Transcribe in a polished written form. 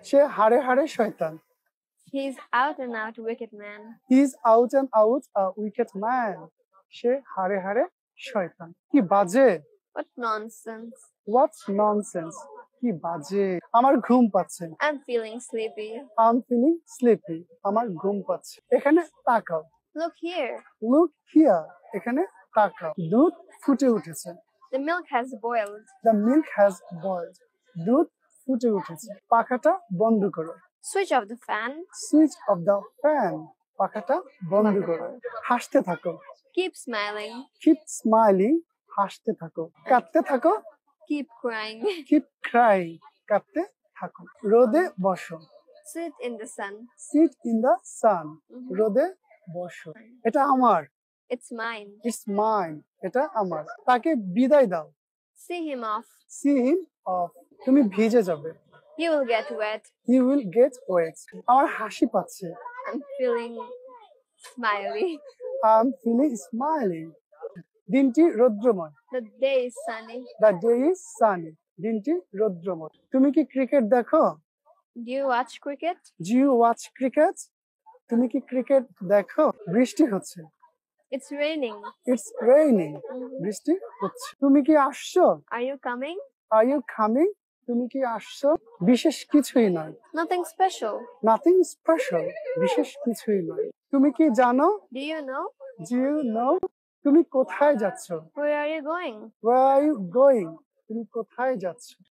সে হাড়ে হাড়ে শয়তান। He's out and out wicked man. He is out and out a wicked man. সে হাড়ে হাড়ে শয়তান। কি বাজে! What nonsense. What nonsense! কি বাজে! আমার ঘুম পাচ্ছে। I'm feeling sleepy. I'm feeling sleepy. আমার ঘুম পাচ্ছে। এখানে তাকাও। Look here. Look here. এখানে তাকাও। দুধ ফুটে উঠেছে। The milk has boiled. The milk has boiled. দুধ ফুটে উঠেছে। পাখাটা বন্ধ করো। Switch off the fan. Switch off the fan. পাখাটা বন্ধ করো। হাসতে থাকো। Keep smiling. Keep smiling. হাসতে থাকো। কাঁদতে থাকো। Keep crying. Keep crying. কাঁদতে থাকো। রোদে বসো। Sit in the sun. Sit in the sun. রোদে বসো। এটা আমার। It's mine. It's mine. এটা আমার। তাকে বিদায় দাও। See him off. See him off. তুমি ভিজে যাবে। You will get wet. You will get wet. আমার হাসি পাচ্ছে। I'm feeling smiley. I'm feeling smiling. দিনটি রৌদ্রময়। The day is sunny. The day is sunny. দিনটি রৌদ্রময়। তুমি কি ক্রিকেট দেখো? Do you watch cricket? Do you watch cricket? তুমি কি ক্রিকেট দেখো? বৃষ্টি হচ্ছে। It's raining. It's raining. বৃষ্টি হচ্ছে। তুমি কি আসছো? Are you coming? Are you coming? তুমি কি আসছো? বিশেষ কিছুই নয়। Nothing special. Nothing special. বিশেষ কিছুই নয়। তুমি কি জানো? Do you know? Do you know? তুমি কোথায় যাচ্ছ? Where are you going? Where are you going? তুমি কোথায় যাচ্ছ?